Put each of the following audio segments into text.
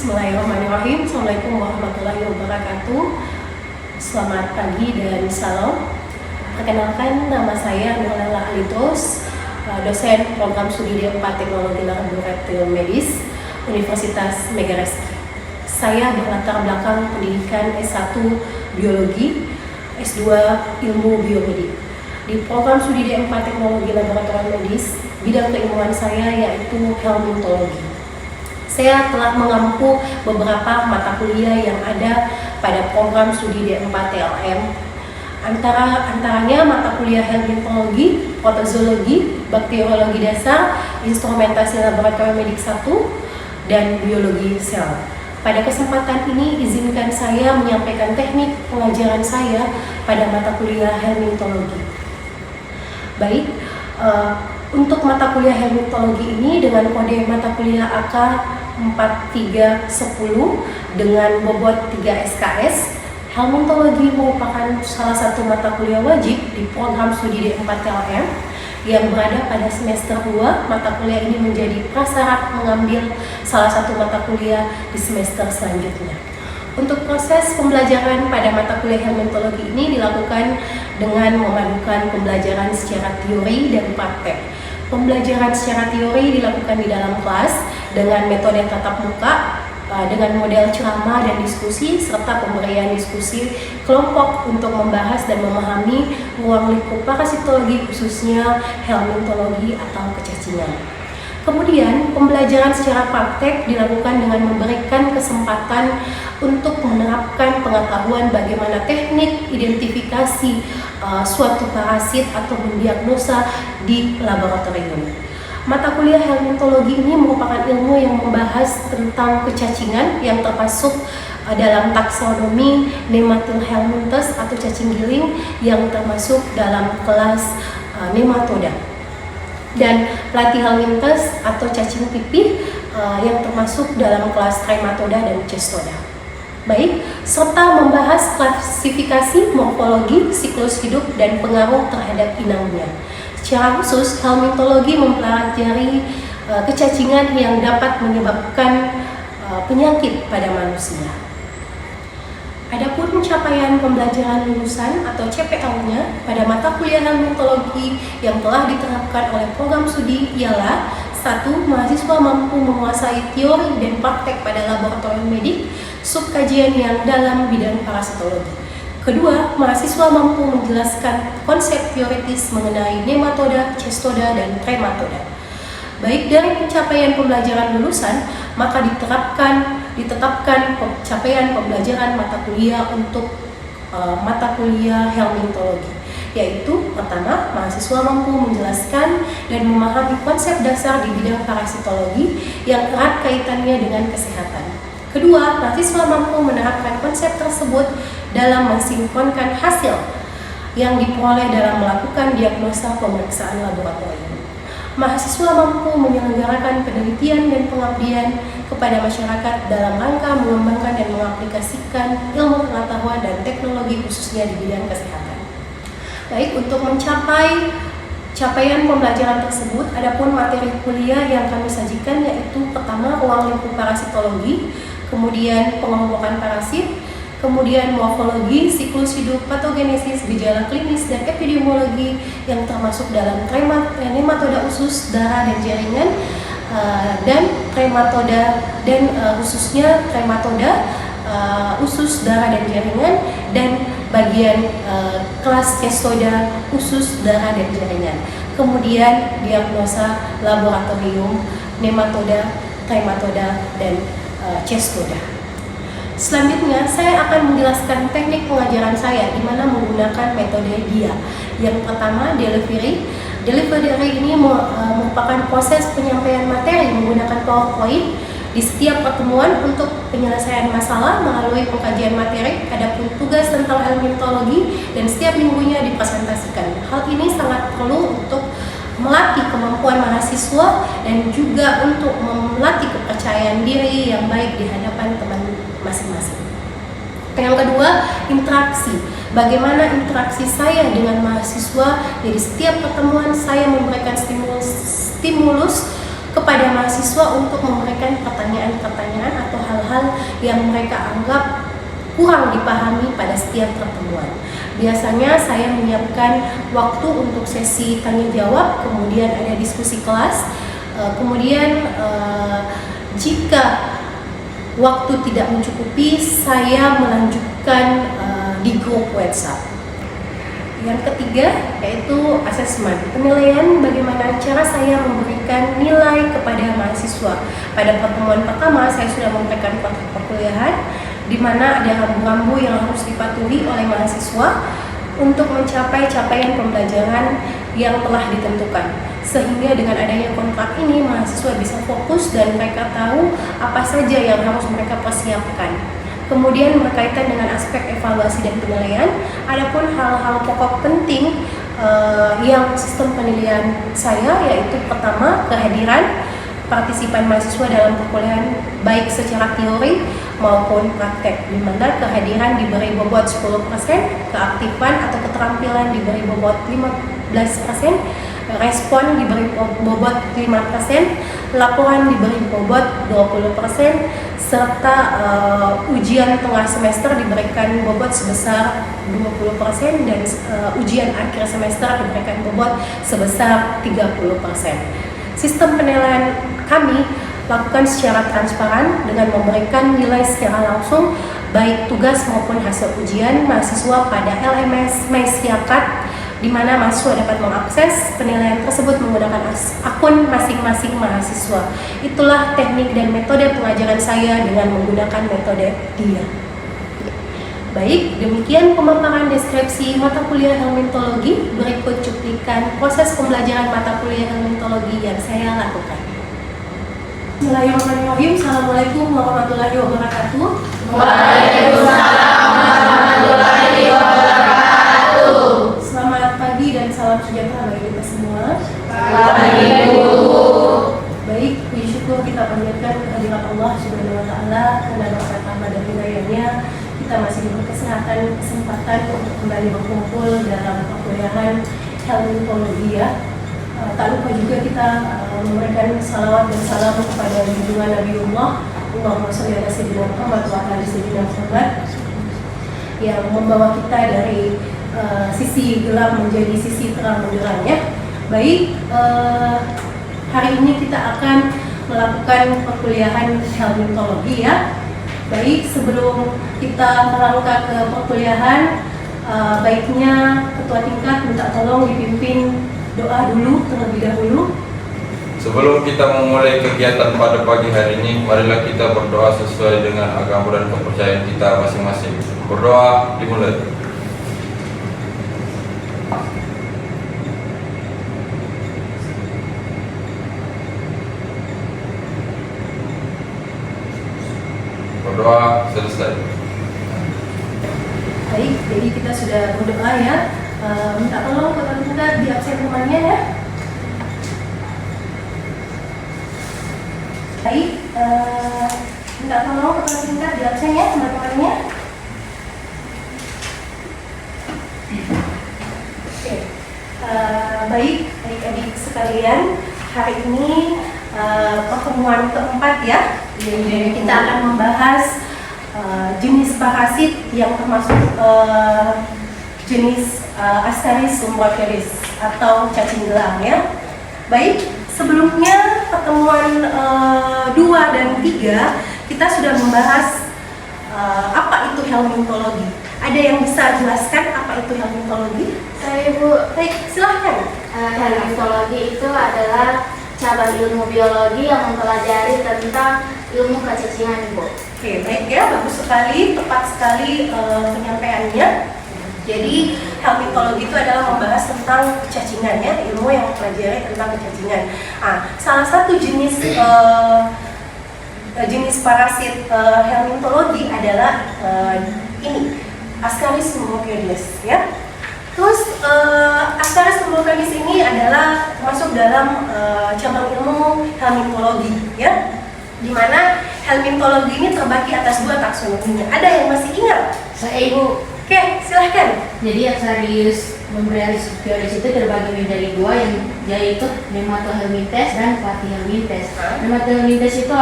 Bismillahirrahmanirrahim. Assalamualaikum warahmatullahi wabarakatuh. Selamat pagi dan salam. Perkenalkan, nama saya Nurlela Alitos, dosen program studi D4 Teknologi Laboratorium Medis Universitas Megareski. Saya berlatar belakang pendidikan S1 Biologi, S2 Ilmu Biomedik. Di program studi D4 Teknologi Laboratorium Medis, bidang keilmuan saya yaitu helmintologi. Saya telah mengampu beberapa mata kuliah yang ada pada program studi D4 TLM. Antaranya mata kuliah helmintologi, protozoologi, bakteriologi dasar, instrumentasi laboratorium medik 1, dan biologi sel. Pada kesempatan ini, izinkan saya menyampaikan teknik pengajaran saya pada mata kuliah helmintologi. Baik, untuk mata kuliah helmintologi ini dengan kode mata kuliah AK 4310 dengan bobot 3 SKS, helmintologi merupakan salah satu mata kuliah wajib di program studi D4 TLM yang berada pada semester 2. Mata kuliah ini menjadi prasyarat mengambil salah satu mata kuliah di semester selanjutnya. Untuk proses pembelajaran pada mata kuliah helmintologi ini dilakukan dengan memadukan pembelajaran secara teori dan praktek. Pembelajaran secara teori dilakukan di dalam kelas dengan metode tatap muka, dengan model ceramah dan diskusi, serta pemberian diskusi kelompok untuk membahas dan memahami ruang lingkup parasitologi, khususnya helmintologi atau kecacingan. Kemudian, pembelajaran secara praktek dilakukan dengan memberikan kesempatan untuk menerapkan pengetahuan bagaimana teknik identifikasi suatu parasit atau mendiagnosa di laboratorium. Mata kuliah helmintologi ini merupakan ilmu yang membahas tentang kecacingan yang termasuk dalam taksonomi Nematilhelminthes atau cacing giling yang termasuk dalam kelas nematoda, dan Platyhelminthes atau cacing pipih yang termasuk dalam kelas Trematoda dan Cestoda. Baik, serta membahas klasifikasi, morfologi, siklus hidup, dan pengaruh terhadap inangnya. Secara khusus, helmintologi mempelajari kecacingan yang dapat menyebabkan penyakit pada manusia. Adapun capaian pembelajaran lulusan atau CPL-nya pada mata kuliah helmintologi yang telah diterapkan oleh program studi ialah: 1. Mahasiswa mampu menguasai teori dan praktek pada laboratorium medik, subkajian yang dalam bidang parasitologi. Kedua, mahasiswa mampu menjelaskan konsep teoritis mengenai nematoda, cestoda, dan trematoda. Baik dari pencapaian pembelajaran lulusan, maka ditetapkan capaian pembelajaran mata kuliah untuk mata kuliah helmintologi, yaitu pertama, mahasiswa mampu menjelaskan dan memahami konsep dasar di bidang parasitologi yang erat kaitannya dengan kesehatan. Kedua, mahasiswa mampu menerapkan konsep tersebut dalam mensinkronkan hasil yang diperoleh dalam melakukan diagnosa pemeriksaan laboratorium. Mahasiswa mampu menyelenggarakan penelitian dan pengabdian kepada masyarakat dalam rangka mengembangkan dan mengaplikasikan ilmu pengetahuan dan teknologi khususnya di bidang kesehatan. Baik, untuk mencapai capaian pembelajaran tersebut, adapun materi kuliah yang kami sajikan yaitu pertama, ruang lingkup parasitologi, kemudian pengelompokan parasit, kemudian morfologi, siklus hidup, patogenesis, gejala klinis, dan epidemiologi yang termasuk dalam nematoda usus, darah, dan jaringan, dan trematoda, dan khususnya trematoda, usus, darah, dan jaringan, dan bagian kelas cestoda, usus, darah, dan jaringan. Kemudian diagnosa laboratorium, nematoda, trematoda, dan cestoda. Selanjutnya, saya akan menjelaskan teknik pengajaran saya di mana menggunakan metode DIA. Yang pertama, delivery. Delivery ini merupakan proses penyampaian materi menggunakan PowerPoint di setiap pertemuan untuk penyelesaian masalah melalui pengkajian materi. Adapun tugas tentang helmintologi dan setiap minggunya dipresentasikan. Hal ini sangat perlu untuk melatih kemampuan mahasiswa dan juga untuk melatih kepercayaan diri yang baik di hadapan teman masing-masing. Yang kedua, interaksi. Bagaimana interaksi saya dengan mahasiswa? Jadi setiap pertemuan saya memberikan stimulus kepada mahasiswa untuk memberikan pertanyaan-pertanyaan atau hal-hal yang mereka anggap kurang dipahami pada setiap pertemuan. Biasanya saya menyiapkan waktu untuk sesi tanya jawab, kemudian ada diskusi kelas, kemudian jika waktu tidak mencukupi, saya melanjutkan di grup WhatsApp. Yang ketiga yaitu asesmen, penilaian bagaimana cara saya memberikan nilai kepada mahasiswa. Pada pertemuan pertama saya sudah memberikan kontrak perkuliahan di mana ada rambu-rambu yang harus dipatuhi oleh mahasiswa untuk mencapai capaian pembelajaran yang telah ditentukan. Sehingga dengan adanya kontrak ini mahasiswa bisa fokus dan mereka tahu apa saja yang harus mereka persiapkan. Kemudian berkaitan dengan aspek evaluasi dan penilaian, adapun hal-hal pokok penting yang sistem penilaian saya yaitu pertama kehadiran partisipan mahasiswa dalam perkuliahan baik secara teori maupun praktek, di mana kehadiran diberi bobot 10%, keaktifan atau keterampilan diberi bobot 15%, respon diberi bobot 5%, laporan diberi bobot 20%, serta ujian tengah semester diberikan bobot sebesar 20% dan ujian akhir semester diberikan bobot sebesar 30%. Sistem penilaian kami lakukan secara transparan dengan memberikan nilai secara langsung baik tugas maupun hasil ujian mahasiswa pada LMS MySiakat, di mana mahasiswa dapat mengakses penilaian tersebut menggunakan akun masing-masing mahasiswa. Itulah teknik dan metode pengajaran saya dengan menggunakan metode DIA. Baik, demikian pemaparan deskripsi mata kuliah hermeneutologi. Berikut cuplikan proses pembelajaran mata kuliah hermeneutologi yang saya lakukan. Bismillahirrahmanirrahim. Assalamualaikum warahmatullahi wabarakatuh. Waalaikumsalam warahmatullahi wabarakatuh. Selamat pagi dan salam sejahtera bagi kita semua. Baik, puji syukur kita panjatkan kehadirat Allah Subhanahu wa taala karena berkat rahmat dan hidayahnya kita masih diberi kesempatan untuk kembali berkumpul dalam perkuliahan hermeneutologi ya. Tak lupa juga kita memberikan salawat dan salam kepada junjungan Nabiullah Allahumma sholli ala sayyidina Muhammad wa ala sayyidina Muhammad yang membawa kita dari sisi gelap menjadi sisi terang benderang ya. Baik, hari ini kita akan melakukan perkuliahan hermeneutologi ya. Baik, sebelum kita melangkah ke perkuliahan, baiknya ketua tingkat minta tolong dipimpin doa dulu terlebih dahulu. Sebelum kita memulai kegiatan pada pagi hari ini, marilah kita berdoa sesuai dengan agama dan kepercayaan kita masing-masing. Berdoa dimulai. Berdoa selesai. Baik, jadi kita sudah berdoa ya. Minta tolong ketua tingkat di absen temannya ya. Baik, minta tolong ketua tingkat di absen ya teman-temannya. Oke, baik adik-adik sekalian, hari ini pertemuan keempat ya. Jadi kita akan membahas jenis parasit yang termasuk jenis Ascaris lumbricoides atau cacing gelang ya. Baik, sebelumnya pertemuan 2 dan 3 kita sudah membahas apa itu hermeneutologi. Ada yang bisa jelaskan apa itu hermeneutologi? Saya Bu. Baik, silahkan. Hermeneutologi itu adalah cabang ilmu biologi yang mempelajari tentang ilmu kecacingan, Bu. Oke, baik ya, bagus sekali, tepat sekali penyampaiannya. Jadi hermeneutologi itu adalah membahas tentang kecacingan ya, ilmu yang mempelajari tentang kecacingan. Salah satu jenis parasit hermeneutologi adalah ini, Ascaris lumbricoides ya. Terus Ascaris lumbricoides ini adalah masuk dalam cabang ilmu hermeneutologi ya, di mana hermeneutologi ini terbagi atas 2 taksonominya. Ada yang masih ingat? Saya Ibu. Oke, silahkan. Jadi Ascaris lumbricoides itu terbagi menjadi 2. Yang yaitu nematohelminthes dan platyhelminthes. Nematohelminthes itu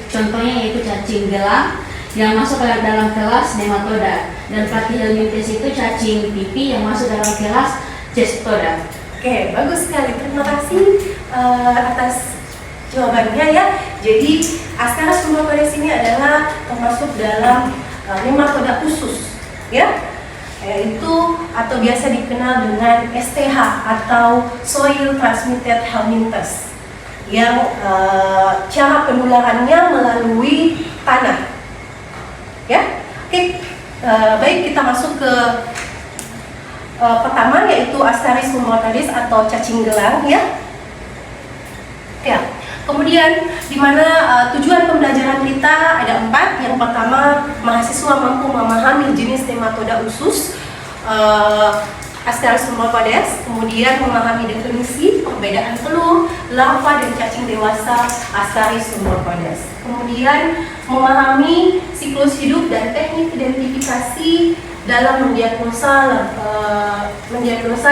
contohnya yaitu cacing gelang yang masuk ke dalam kelas nematoda, dan platyhelminthes itu cacing pipi yang masuk dalam kelas cestoda. Oke, bagus sekali. Terima kasih atas jawabannya ya. Jadi Ascaris lumbricoides ini adalah termasuk dalam nematoda khusus, ya, yaitu atau biasa dikenal dengan STH atau Soil Transmitted Helminthes, yang cara penularannya melalui tanah, ya. Oke, baik, kita masuk ke pertama, yaitu Ascaris lumbricoides atau cacing gelang, ya. Ya. Kemudian di mana tujuan pembelajaran kita ada 4. Yang pertama, mahasiswa mampu memahami jenis nematoda usus Ascaris lumbricoides, kemudian memahami definisi, perbedaan telur, larva dan cacing dewasa Ascaris lumbricoides. Kemudian memahami siklus hidup dan teknik identifikasi dalam mendiagnosa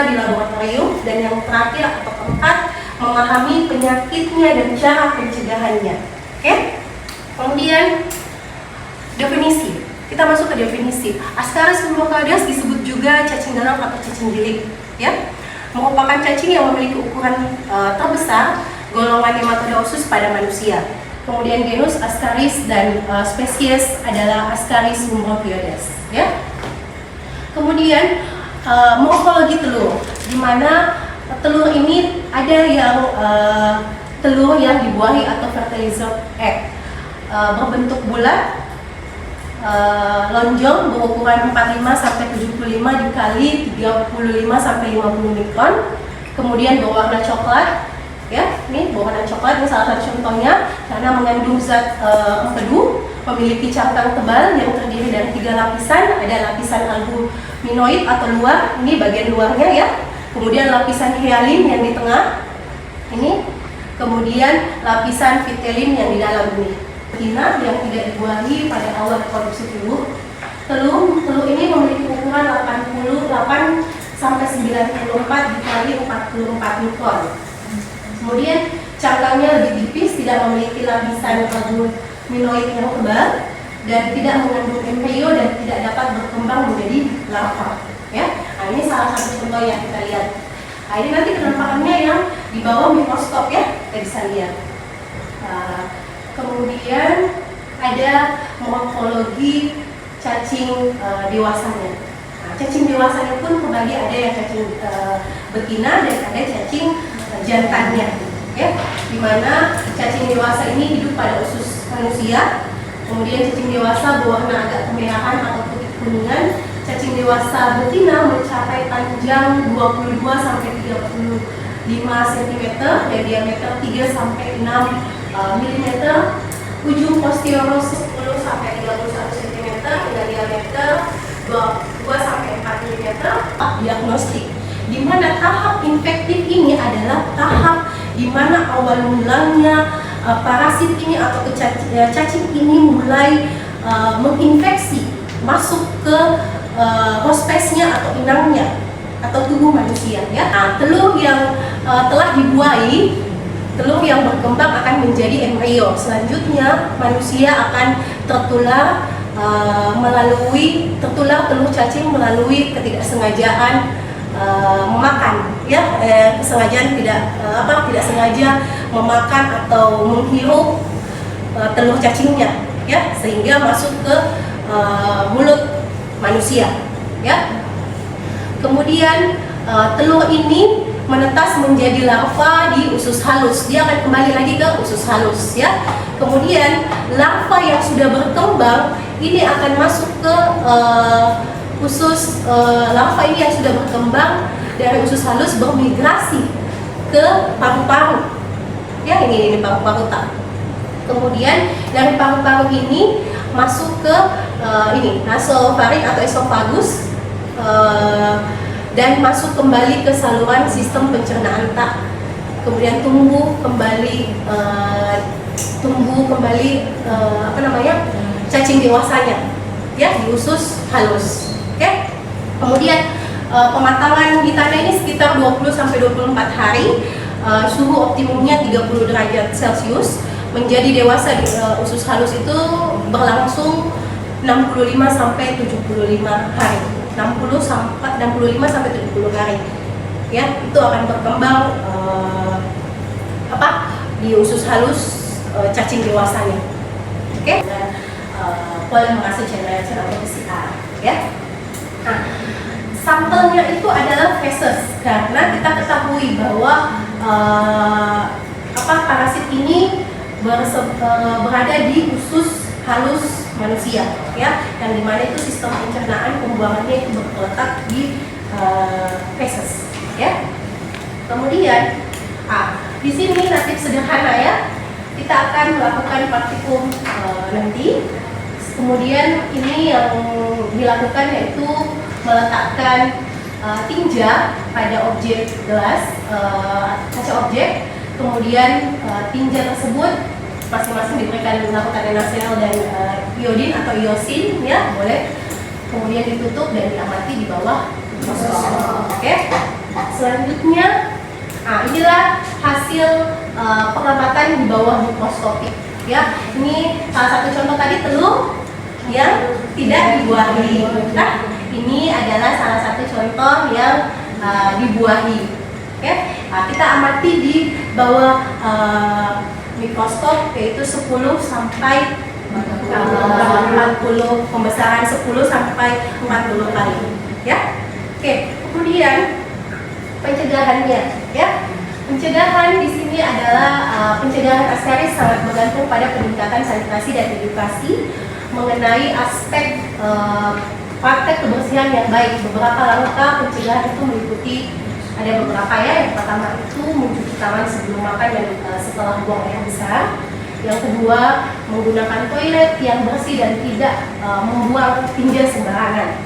di laboratorium, dan yang terakhir atau keempat, memahami penyakitnya dan cara pencegahannya. Oke? Kemudian definisi. Kita masuk ke definisi. Ascaris lumbricoides disebut juga cacing gelang atau cacing gilik, ya. Merupakan cacing yang memiliki ukuran terbesar golongan nematoda usus pada manusia. Kemudian genus Ascaris dan spesies adalah Ascaris lumbricoides, ya. Kemudian morfologi telur, di mana telur ini ada yang telur yang dibuahi atau fertilizer egg, berbentuk bulat, lonjong, berukuran 45 sampai 75 dikali 35 sampai 50 mikron, kemudian berwarna coklat, ya. Ini berwarna coklat, ini salah satu contohnya karena mengandung zat empedu, memiliki cangkang tebal yang terdiri dari 3 lapisan. Ada lapisan albuminoid atau luar, ini bagian luarnya, ya. Kemudian lapisan hyalin yang di tengah ini, kemudian lapisan vitelin yang di dalam ini. Betina yang tidak dibuahi pada awal reproduksi telur. Telur ini memiliki ukuran 88 sampai 94 dikali 44 mikron. Kemudian cangkangnya lebih tipis, tidak memiliki lapisan albuminoid yang tebal, dan tidak mengandung embryo dan tidak dapat berkembang menjadi larva, ya. Nah, ini salah satu contoh yang kita lihat. Nah, ini nanti penampakannya yang di bawah mikroskop, ya, kita bisa lihat. Kemudian ada morfologi cacing dewasanya. Nah, cacing dewasanya pun kembali ada yang cacing betina dan ada cacing jantannya, ya. Dimana cacing dewasa ini hidup pada usus manusia. Kemudian cacing dewasa berwarna agak kemerahan atau putih kuningan. Cacing dewasa betina mencapai panjang 22 sampai 35 cm dan diameter 3 sampai 6 mm. Ujung posterior 10 sampai 31 cm dengan diameter 2 sampai 4 mm. Diagnostik, di mana tahap infektif ini adalah tahap di mana awal mulanya parasit ini atau cacing ini mulai menginfeksi masuk ke hospesnya atau inangnya atau tubuh manusia, ya. Nah, telur yang telah dibuahi, telur yang berkembang akan menjadi embrio. Selanjutnya manusia akan tertular telur cacing melalui ketidaksengajaan memakan, ya, kesengajaan tidak sengaja memakan atau menghirup telur cacingnya, ya, sehingga masuk ke mulut manusia, ya. Kemudian telur ini menetas menjadi larva di usus halus. Dia akan kembali lagi ke usus halus, ya. Kemudian larva yang sudah berkembang ini akan masuk ke usus larva ini yang sudah berkembang dari usus halus bermigrasi ke paru-paru, ya. Ini paru-paru tak. Kemudian dari paru-paru ini masuk ke nasofaring atau esophagus, dan masuk kembali ke saluran sistem pencernaan tak. Kemudian tumbuh kembali cacing dewasanya, ya, di usus halus. Oke. Kemudian pematangan di tanah ini sekitar 20 sampai 24 hari. suhu optimumnya 30 derajat Celcius. Menjadi dewasa di usus halus itu berlangsung 65 sampai 75 hari. 65 sampai 70 hari. Ya, itu akan berkembang di usus halus cacing dewasanya. Oke? Dan polimerase chain reaction atau PCR, ya. Nah, sampelnya itu adalah feses karena kita ketahui bahwa parasit ini berada di usus halus manusia, ya, yang dimana itu sistem pencernaan pembuangannya itu terletak di feses, ya. Kemudian di sini natif sederhana, ya, kita akan melakukan praktikum nanti. Kemudian ini yang dilakukan yaitu meletakkan tinja pada objek gelas, kaca objek. Kemudian tinja tersebut masing-masing diberikan larutan NaCl dan iodin atau iosin, ya, boleh. Kemudian ditutup dan diamati di bawah mikroskop. Oke. Selanjutnya, inilah hasil pengamatan di bawah mikroskopik, ya. Ini salah satu contoh tadi telur yang tidak dibuahi. Nah, ini adalah salah satu contoh yang dibuahi. Oke, kita amati di bawah mikroskop yaitu 10 sampai 40, pembesaran 10 sampai 40 kali, ya. Oke, kemudian pencegahannya, ya. Pencegahan di sini adalah pencegahan Ascaris sangat bergantung pada peningkatan sanitasi dan edukasi mengenai aspek praktek kebersihan yang baik. Beberapa langkah pencegahan itu meliputi, ada beberapa, ya. Yang pertama itu mencuci tangan sebelum makan dan setelah buang air besar. Yang kedua, menggunakan toilet yang bersih dan tidak membuang tinja sembarangan.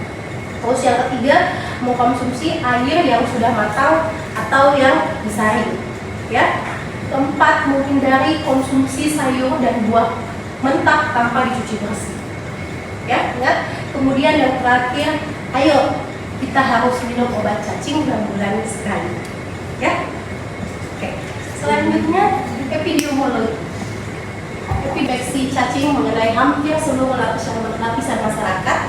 Terus yang ketiga, mengkonsumsi air yang sudah matang atau yang disaring, ya. Keempat, menghindari konsumsi sayur dan buah mentah tanpa dicuci bersih, ya. Ingat. Kemudian yang terakhir, ayo kita harus minum obat cacing 6 bulan sekali, ya. Oke. Selanjutnya, epidemiologi. Epidemiologi cacing mengenai hampir seluruh lapisan masyarakat.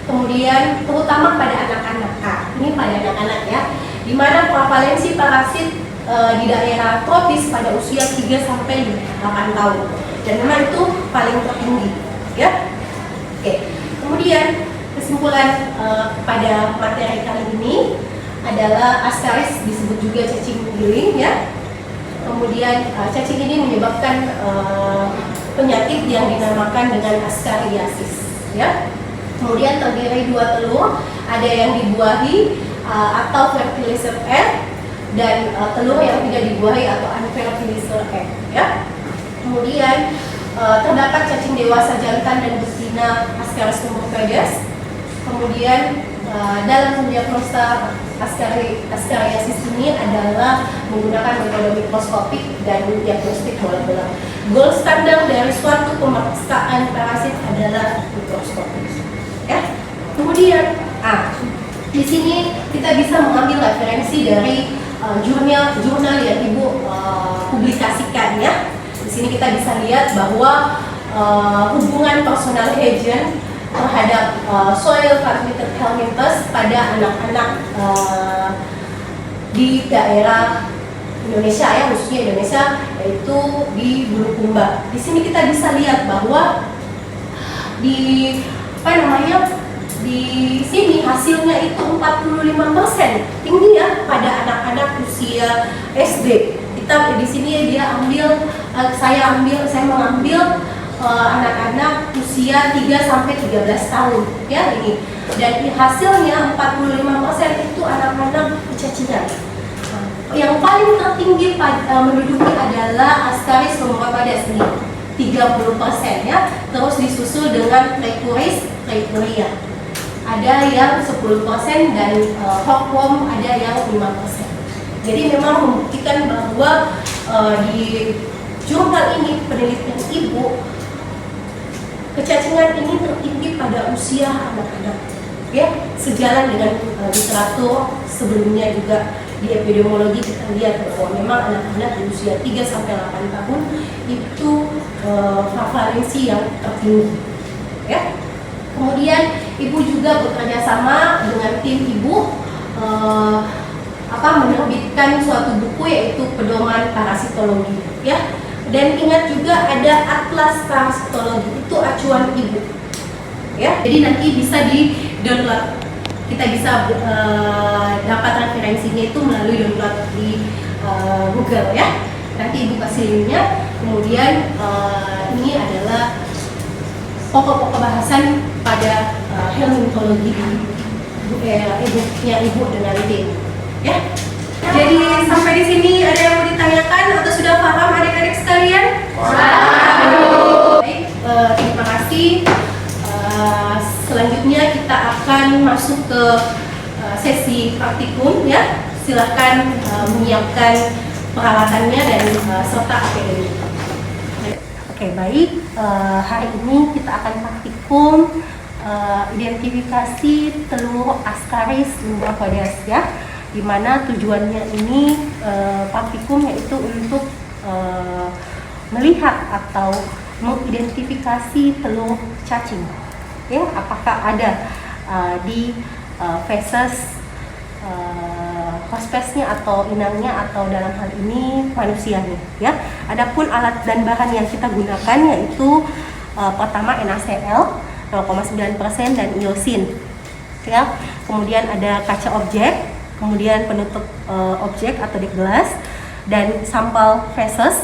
Kemudian terutama pada anak-anak. Ini pada anak-anak, ya. Di mana prevalensi parasit di daerah tropis pada usia 3 sampai 8 tahun. Dan memang itu paling tertinggi, ya. Oke. Kemudian kesimpulan pada materi kali ini adalah Ascaris disebut juga cacing giling, ya. Kemudian cacing ini menyebabkan penyakit yang dinamakan dengan Ascariasis, ya. Kemudian terdiri 2 telur, ada yang dibuahi atau fertilizer egg dan telur yang tidak dibuahi atau unfertilizer egg, ya. Kemudian terdapat cacing dewasa jantan dan betina Ascaris cumberpedes. Kemudian dalam mendiagnosa Ascariasis ini adalah menggunakan metode mikroskopik dan diagnostik molekuler. Gold standar dari suatu pemeriksaan parasit adalah mikroskopik, ya. Kemudian di sini kita bisa mengambil referensi dari jurnal yang Ibu publikasikan, ya. Di sini kita bisa lihat bahwa hubungan personal hygiene terhadap soil transmitted helminthes pada anak-anak di daerah Indonesia, ya, khususnya Indonesia, yaitu di Bulukumba. Di sini kita bisa lihat bahwa di sini hasilnya itu 45% tinggi, ya, pada anak-anak usia SD. Kita di sini saya mengambil anak-anak usia 3 sampai 13 tahun, ya, ini. Dan hasilnya 45% itu anak-anak kecacingan. Yang paling tertinggi menduduki adalah Ascaris cumberpedes ini, 30%, ya. Terus disusul dengan Pleicuria. Ada yang 10% dan hookworm ada yang 5%. Jadi memang membuktikan bahwa di jurnal ini penelitian Ibu, kecacingan ini tertinggi pada usia anak-anak, ya, sejalan dengan literatur sebelumnya juga di epidemiologi kita lihat bahwa memang anak-anak di usia 3-8 tahun itu prevalensi yang tertinggi. Ya. Kemudian ibu juga bekerja sama dengan tim ibu menerbitkan suatu buku yaitu pedoman parasitologi. Ya. Dan ingat juga ada atlas parasitologi, itu acuan ibu. Ya. Jadi nanti bisa di-download. Kita bisa dapat referensinya itu melalui download di Google ya. Nanti ibu kasih linknya. Kemudian ini adalah pokok-pokok bahasan pada helmintologi ibu dengan tim. Ya. Jadi sampai di sini ada yang mau ditanyakan atau sudah paham adik-adik sekalian? Baik, terima kasih. Selanjutnya kita akan masuk ke sesi praktikum ya. Silahkan menyiapkan peralatannya dan serta akademik. Oke, baik. Hari ini kita akan praktikum identifikasi telur Ascaris lumbricoides ya. Di mana tujuannya ini praktikum yaitu untuk melihat atau mengidentifikasi telur cacing. Ya, apakah ada di feses hospesnya atau inangnya atau dalam hal ini manusianya ya. Adapun alat dan bahan yang kita gunakan yaitu pertama NaCl 0,9% dan iosin ya. Kemudian ada kaca objek, kemudian penutup objek atau deck glass, dan sampel feses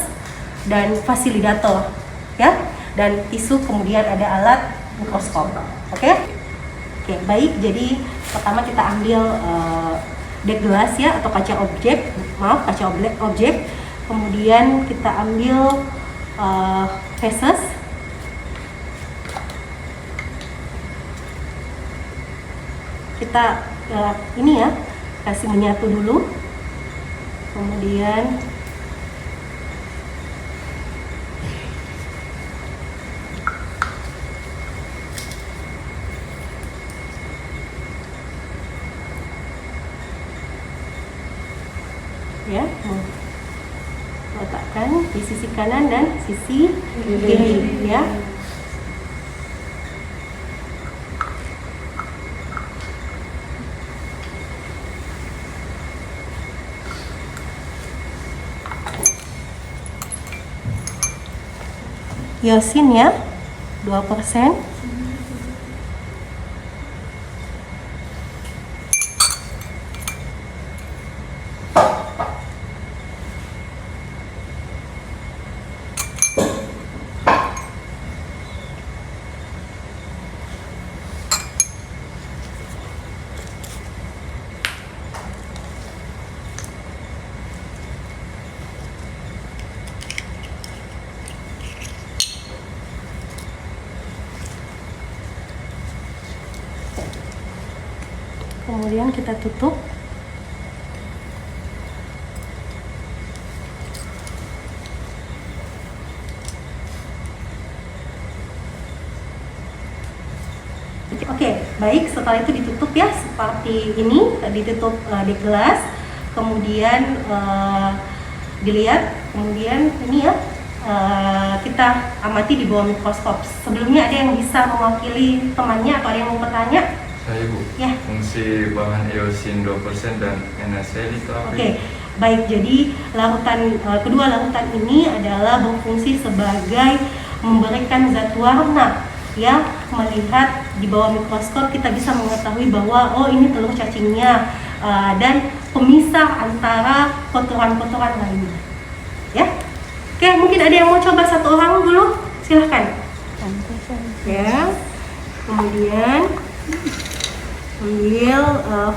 dan fasilidator ya, dan tisu, kemudian ada alat mikroskop. Oke, baik. Jadi pertama kita ambil deck glass ya atau kaca objek, kemudian kita ambil feses, kita ini ya kasih menyatu dulu, kemudian ya letakkan di sisi kanan dan sisi kiri ya. Iosin ya 2%. Kemudian kita tutup. Oke, baik. Setelah itu ditutup ya seperti ini, ditutup di gelas. Kemudian dilihat. Kemudian ini ya kita amati di bawah mikroskop. Sebelumnya ada yang bisa mewakili temannya atau ada yang mau bertanya? Saya Bu, ya. Fungsi bahan iosin 2% dan NaCl itu apa? Oke, baik. Jadi kedua larutan ini adalah berfungsi sebagai memberikan zat warna ya. Melihat di bawah mikroskop kita bisa mengetahui bahwa oh ini telur cacingnya dan pemisah antara kotoran-kotoran lainnya ya. Oke, mungkin ada yang mau coba satu orang dulu, silahkan ya. Kemudian ambil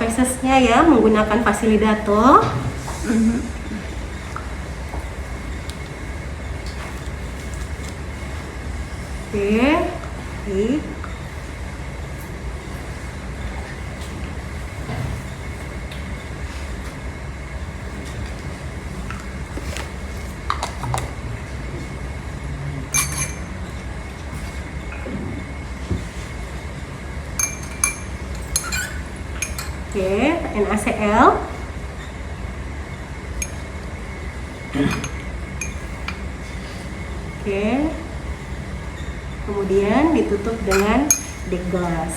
fesesnya ya menggunakan fasilidator. Oke. NaCl Oke. Kemudian ditutup dengan deck gelas.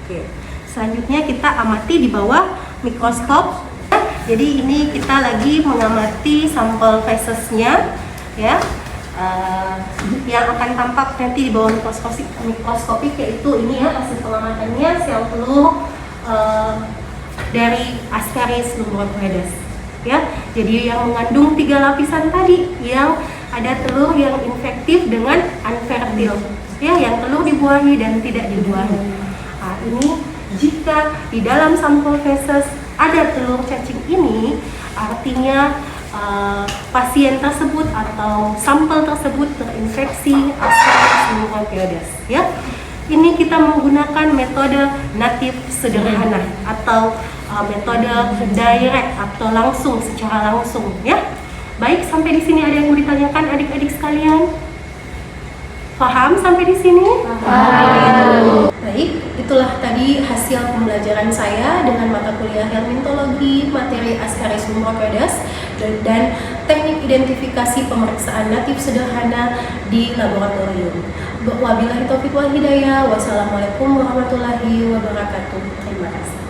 Oke. Selanjutnya kita amati di bawah mikroskop. Jadi ini kita lagi mengamati sampel fesesnya, ya. Yang akan tampak nanti di bawah mikroskopik yaitu ini ya hasil pengamatannya sel telur dari Ascaris lumbricoides, ya. Jadi yang mengandung 3 lapisan tadi, yang ada telur yang infektif dengan unfertil, ya, yang telur dibuahi dan tidak dibuahi. Nah, ini jika di dalam sampel feses ada telur cacing ini, artinya pasien tersebut atau sampel tersebut terinfeksi Ascaris lumbricoides, ya. Ini kita menggunakan metode natif sederhana atau metode direct atau langsung, secara langsung, ya. Baik, sampai di sini ada yang mau ditanyakan adik-adik sekalian? Paham sampai di sini? Paham. Baik, itulah tadi hasil pembelajaran saya dengan mata kuliah Helminthologi, materi Ascaris lumbricoides dan teknik identifikasi pemeriksaan natif sederhana di laboratorium. Wabillahi taufiq wal hidayah. Wassalamualaikum warahmatullahi wabarakatuh. Terima kasih.